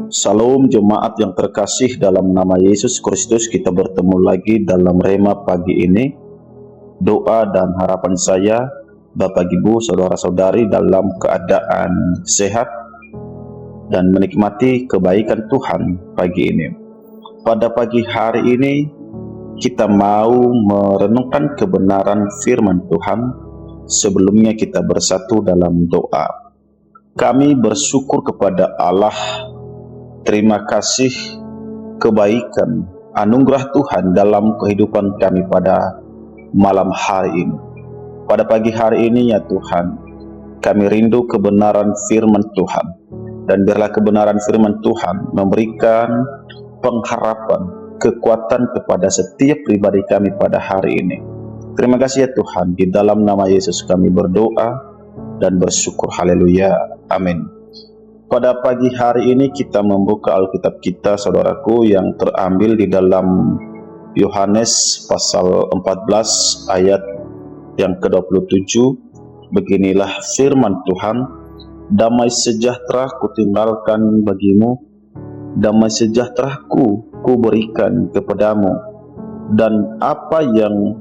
Salam jemaat yang terkasih dalam nama Yesus Kristus. Kita bertemu lagi dalam Rema pagi ini. Doa dan harapan saya, Bapak Ibu, saudara-saudari dalam keadaan sehat dan menikmati kebaikan Tuhan pagi ini. Pada pagi hari ini kita mau merenungkan kebenaran firman Tuhan. Sebelumnya kita bersatu dalam doa. Kami bersyukur kepada Allah. Terima kasih kebaikan anugerah Tuhan dalam kehidupan kami pada malam hari ini. Pada pagi hari ini ya Tuhan, kami rindu kebenaran firman Tuhan. Dan biarlah kebenaran firman Tuhan memberikan pengharapan, kekuatan kepada setiap pribadi kami pada hari ini. Terima kasih ya Tuhan, di dalam nama Yesus kami berdoa dan bersyukur. Haleluya, amin. Pada pagi hari ini kita membuka Alkitab kita, saudaraku, yang terambil di dalam Yohanes pasal 14 ayat yang ke-27. Beginilah firman Tuhan, damai sejahtera kutinggalkan bagimu, damai sejahtera ku berikan kepadamu, dan apa yang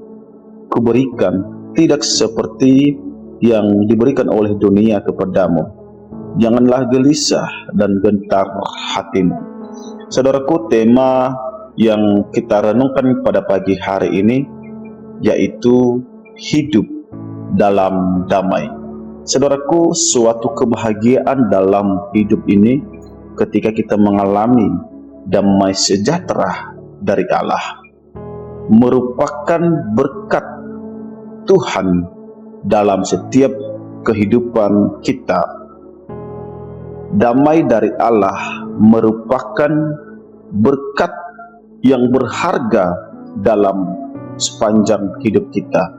kuberikan tidak seperti yang diberikan oleh dunia kepadamu. Janganlah gelisah dan gentar hatimu. Saudaraku, tema yang kita renungkan pada pagi hari ini yaitu hidup dalam damai. Saudaraku, suatu kebahagiaan dalam hidup ini ketika kita mengalami damai sejahtera dari Allah, merupakan berkat Tuhan dalam setiap kehidupan kita. Damai dari Allah merupakan berkat yang berharga dalam sepanjang hidup kita.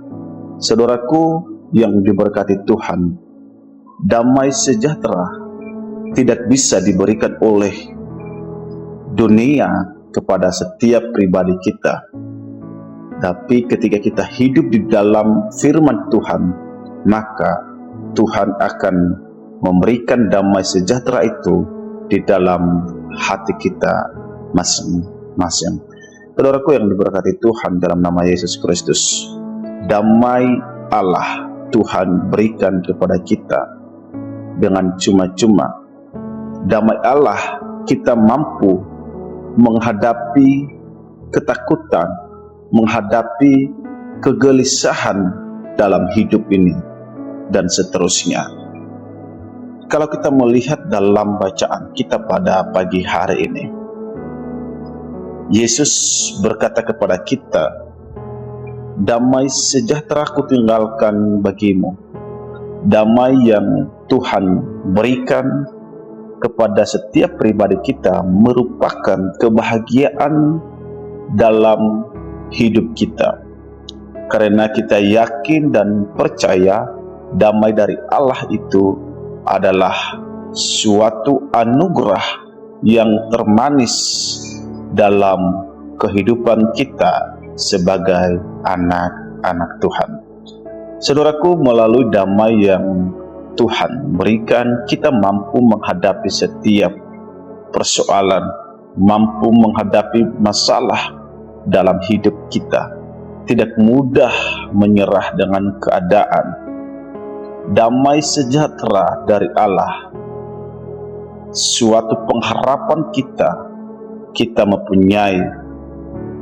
Saudaraku yang diberkati Tuhan, damai sejahtera tidak bisa diberikan oleh dunia kepada setiap pribadi kita. Tapi ketika kita hidup di dalam firman Tuhan, maka Tuhan akan memberikan damai sejahtera itu di dalam hati kita masing-masing. Saudaraku yang diberkati Tuhan dalam nama Yesus Kristus, damai Allah Tuhan berikan kepada kita dengan cuma-cuma. Damai Allah kita mampu menghadapi ketakutan, menghadapi kegelisahan dalam hidup ini, dan seterusnya. Kalau kita melihat dalam bacaan kita pada pagi hari ini, Yesus berkata kepada kita, damai sejahtera kutinggalkan bagimu. Damai yang Tuhan berikan kepada setiap pribadi kita merupakan kebahagiaan dalam hidup kita. Karena kita yakin dan percaya damai dari Allah itu adalah suatu anugerah yang termanis dalam kehidupan kita sebagai anak-anak Tuhan. Saudaraku, melalui damai yang Tuhan berikan, kita mampu menghadapi setiap persoalan, mampu menghadapi masalah dalam hidup kita, tidak mudah menyerah dengan keadaan. Damai sejahtera dari Allah, suatu pengharapan kita mempunyai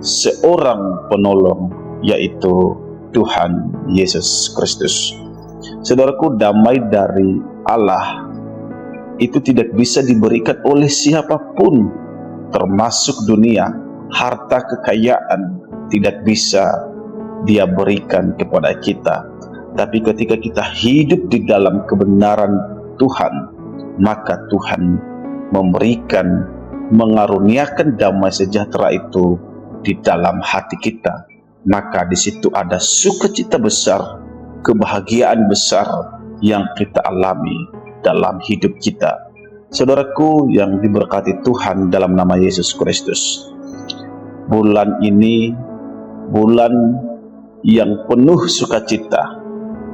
seorang penolong, yaitu Tuhan Yesus Kristus. Saudaraku, damai dari Allah itu tidak bisa diberikan oleh siapapun, termasuk dunia. Harta kekayaan tidak bisa Dia berikan kepada kita. Tapi ketika kita hidup di dalam kebenaran Tuhan, maka Tuhan memberikan, mengaruniakan damai sejahtera itu di dalam hati kita. Maka di situ ada sukacita besar, kebahagiaan besar yang kita alami dalam hidup kita. Saudaraku yang diberkati Tuhan dalam nama Yesus Kristus, bulan ini bulan yang penuh sukacita,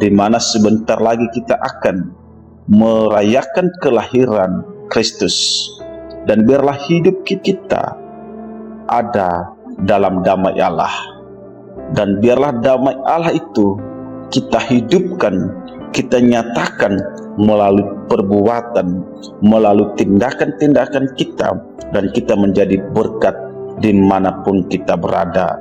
di mana sebentar lagi kita akan merayakan kelahiran Kristus. Dan biarlah hidup kita ada dalam damai Allah. Dan biarlah damai Allah itu kita hidupkan, kita nyatakan melalui perbuatan, melalui tindakan-tindakan kita, dan kita menjadi berkat dimanapun kita berada,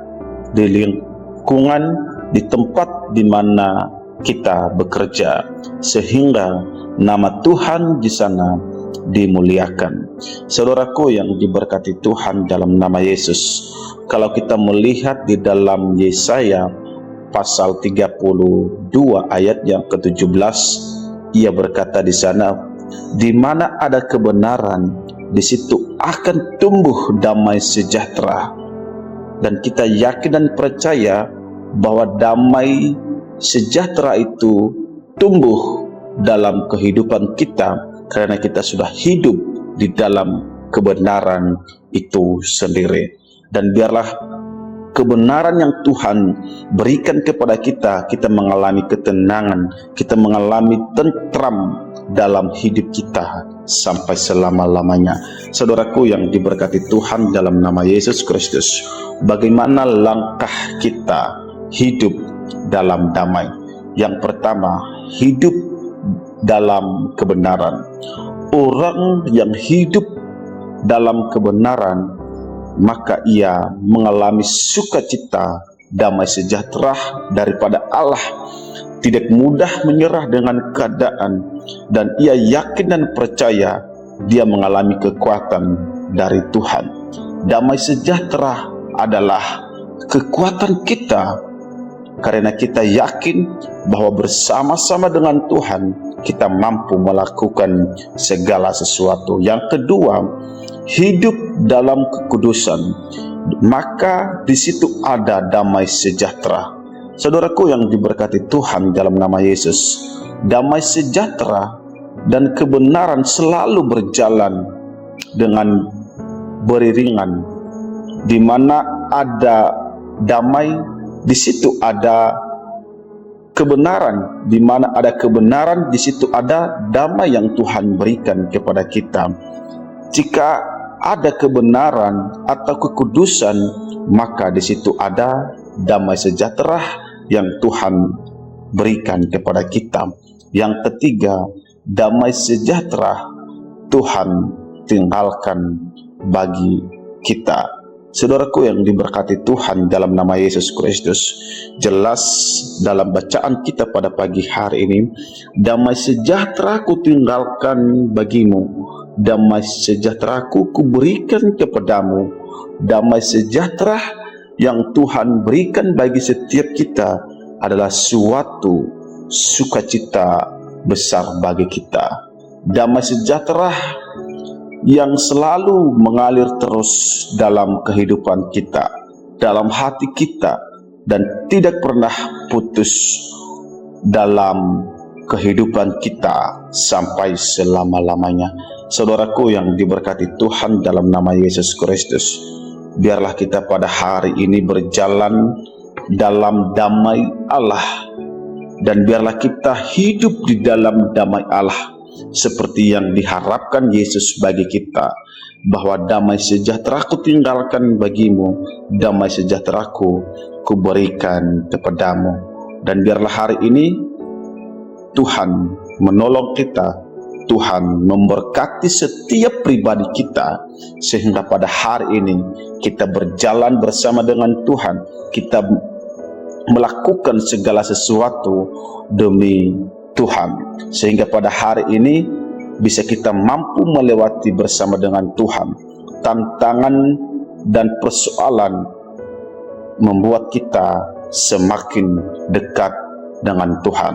di lingkungan, di tempat di mana kita bekerja, sehingga nama Tuhan di sana dimuliakan. Saudaraku yang diberkati Tuhan dalam nama Yesus, kalau kita melihat di dalam Yesaya pasal 32 ayat yang ke-17, ia berkata di sana, di mana ada kebenaran, di situ akan tumbuh damai sejahtera. Dan kita yakin dan percaya bahwa damai sejahtera itu tumbuh dalam kehidupan kita karena kita sudah hidup di dalam kebenaran itu sendiri. Dan biarlah kebenaran yang Tuhan berikan kepada kita, kita mengalami ketenangan, kita mengalami tentram dalam hidup kita sampai selama-lamanya. Saudaraku yang diberkati Tuhan dalam nama Yesus Kristus, bagaimana langkah kita hidup dalam damai? Yang pertama, hidup dalam kebenaran. Orang yang hidup dalam kebenaran, maka ia mengalami sukacita, damai sejahtera daripada Allah, tidak mudah menyerah dengan keadaan, dan ia yakin dan percaya dia mengalami kekuatan dari Tuhan. Damai sejahtera adalah kekuatan kita, karena kita yakin bahwa bersama-sama dengan Tuhan kita mampu melakukan segala sesuatu. Yang kedua, hidup dalam kekudusan, maka di situ ada damai sejahtera. Saudaraku yang diberkati Tuhan dalam nama Yesus, damai sejahtera dan kebenaran selalu berjalan dengan beriringan. Di mana ada damai, di situ ada kebenaran. Di mana ada kebenaran, di situ ada damai yang Tuhan berikan kepada kita. Jika ada kebenaran atau kekudusan, maka di situ ada damai sejahtera yang Tuhan berikan kepada kita. Yang ketiga, damai sejahtera Tuhan tinggalkan bagi kita. Saudaraku yang diberkati Tuhan dalam nama Yesus Kristus, jelas dalam bacaan kita pada pagi hari ini, damai sejahtera ku tinggalkan bagimu, damai sejahtera ku berikan kepadamu. Damai sejahtera yang Tuhan berikan bagi setiap kita adalah suatu sukacita besar bagi kita. Damai sejahtera yang selalu mengalir terus dalam kehidupan kita, dalam hati kita, dan tidak pernah putus dalam kehidupan kita sampai selama-lamanya. Saudaraku yang diberkati Tuhan dalam nama Yesus Kristus, biarlah kita pada hari ini berjalan dalam damai Allah, dan biarlah kita hidup di dalam damai Allah seperti yang diharapkan Yesus bagi kita, bahwa damai sejahtera-Ku tinggalkan bagimu, damai sejahtera-Ku kuberikan kepadamu. Dan biarlah hari ini Tuhan menolong kita, Tuhan memberkati setiap pribadi kita, sehingga pada hari ini kita berjalan bersama dengan Tuhan, kita melakukan segala sesuatu demi Tuhan, sehingga pada hari ini bisa kita mampu melewati bersama dengan Tuhan tantangan dan persoalan, membuat kita semakin dekat dengan Tuhan.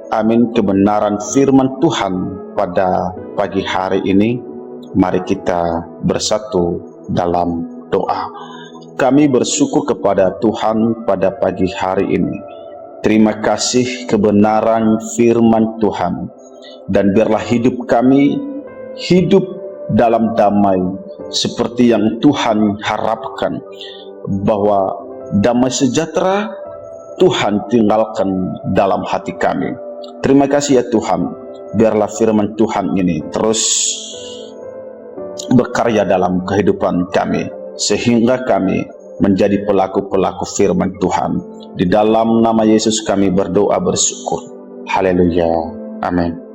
Amin. Kebenaran firman Tuhan pada pagi hari ini, mari kita bersatu dalam doa. Kami bersyukur kepada Tuhan pada pagi hari ini. Terima kasih kebenaran firman Tuhan, dan biarlah hidup kami hidup dalam damai seperti yang Tuhan harapkan, bahwa damai sejahtera Tuhan tinggalkan dalam hati kami. Terima kasih ya Tuhan, biarlah firman Tuhan ini terus berkarya dalam kehidupan kami, sehingga kami menjadi pelaku-pelaku firman Tuhan. Di dalam nama Yesus kami berdoa bersyukur. Haleluya. Amin.